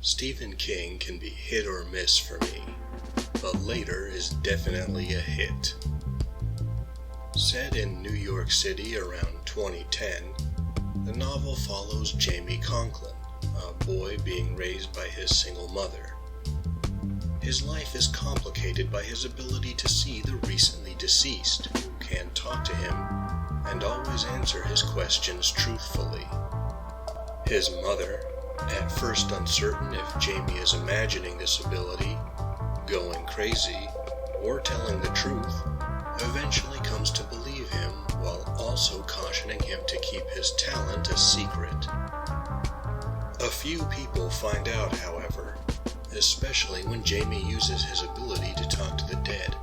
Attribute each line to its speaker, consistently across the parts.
Speaker 1: Stephen King can be hit or miss for me, but Later is definitely a hit. Set in New York City around 2010, the novel follows Jamie Conklin, a boy being raised by his single mother. His life is complicated by his ability to see the recently deceased, who can talk to him and always answer his questions truthfully. His mother, at first uncertain if Jamie is imagining this ability, going crazy, or telling the truth, eventually comes to believe him while also cautioning him to keep his talent a secret. A few people find out, however, especially when Jamie uses his ability to talk to the dead,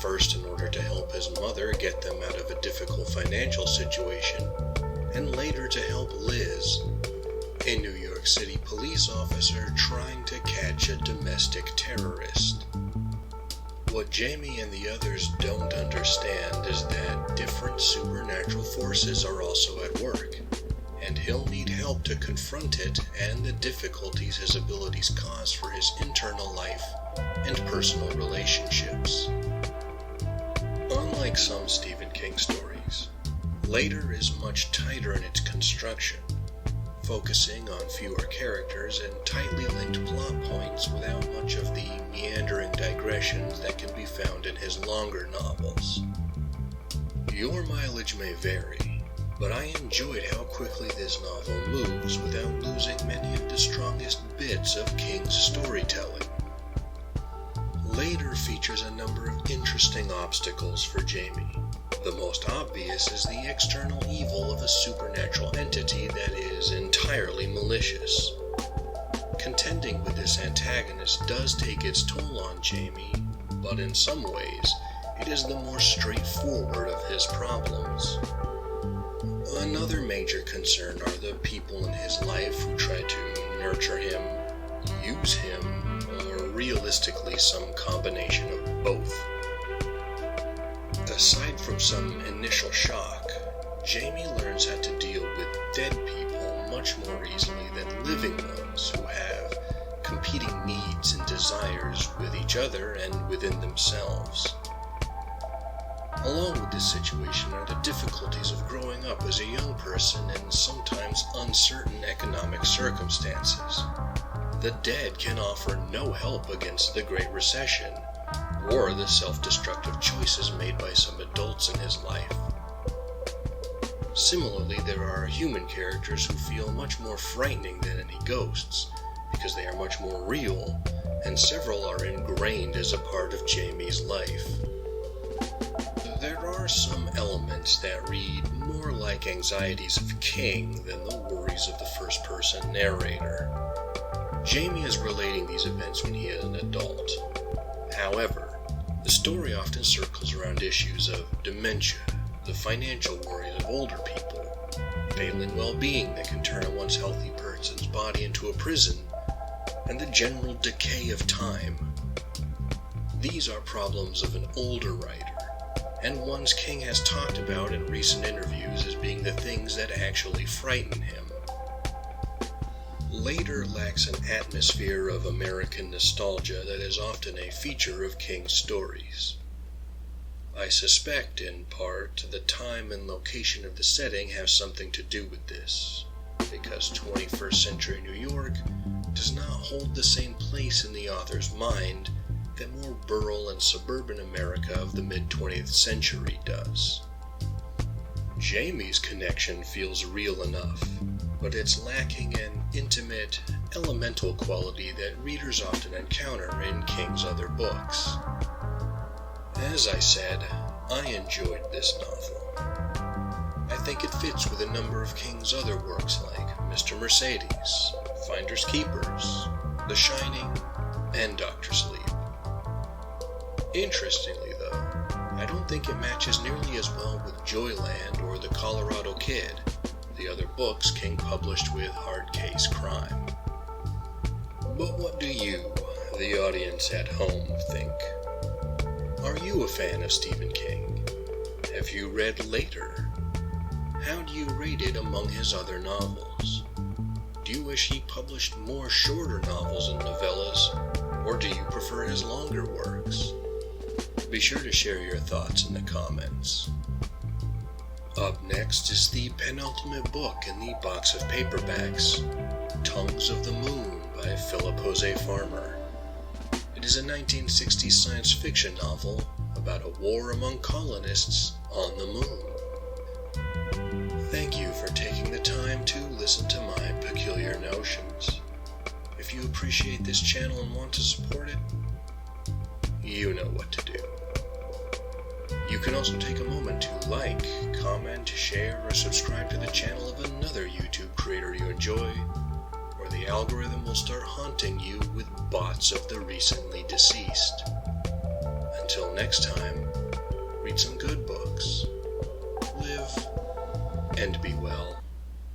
Speaker 1: first in order to help his mother get them out of a difficult financial situation, and later to help Liz, a New York City police officer trying to catch a domestic terrorist. What Jamie and the others don't understand is that different supernatural forces are also at work, and he'll need help to confront it and the difficulties his abilities cause for his internal life and personal relationships. Unlike some Stephen King stories, Later is much tighter in its construction, focusing on fewer characters and tightly linked plot points without much of the meandering digressions that can be found in his longer novels. Your mileage may vary, but I enjoyed how quickly this novel moves without losing many of the strongest bits of King's storytelling. Later features a number of interesting obstacles for Jamie. The most obvious is the external evil of a supernatural entity that is entirely malicious. Contending with this antagonist does take its toll on Jamie, but in some ways, it is the more straightforward of his problems. Another major concern are the people in his life who try to nurture him, use him, or realistically some combination of both. Aside from some initial shock, Jamie learns how to deal with dead people much more easily than living ones who have competing needs and desires with each other and within themselves. Along with this situation are the difficulties of growing up as a young person in sometimes uncertain economic circumstances. The dead can offer no help against the Great Recession, or the self-destructive choices made by some adults in his life. Similarly, there are human characters who feel much more frightening than any ghosts, because they are much more real, and several are ingrained as a part of Jamie's life. There are some elements that read more like anxieties of King than the worries of the first-person narrator. Jamie is relating these events when he is an adult. However, the story often circles around issues of dementia, the financial worries of older people, failing well-being that can turn a once healthy person's body into a prison, and the general decay of time. These are problems of an older writer, and ones King has talked about in recent interviews as being the things that actually frighten him. Later lacks an atmosphere of American nostalgia that is often a feature of King's stories. I suspect, in part, the time and location of the setting have something to do with this, because 21st century New York does not hold the same place in the author's mind that more rural and suburban America of the mid-20th century does. Jamie's connection feels real enough, but it's lacking an intimate, elemental quality that readers often encounter in King's other books. As I said, I enjoyed this novel. I think it fits with a number of King's other works like Mr. Mercedes, Finders Keepers, The Shining, and Dr. Sleep. Interestingly, though, I don't think it matches nearly as well with Joyland or The Colorado Kid, the other books King published with Hard Case Crime. But what do you, the audience at home, think? Are you a fan of Stephen King? Have you read Later? How do you rate it among his other novels? Do Do you wish he published more shorter novels and novellas, or do you prefer his longer works? Be sure to share your thoughts in the comments. Up next is the penultimate book in the box of paperbacks, Tongues of the Moon by Philip Jose Farmer. It is a 1960s science fiction novel about a war among colonists on the moon. Thank you for taking the time to listen to my peculiar notions. If you appreciate this channel and want to support it, you know what to do. You can also take a moment to like, comment, share, or subscribe to the channel of another YouTube creator you enjoy, or the algorithm will start haunting you with bots of the recently deceased. Until next time, read some good books, live, and be well.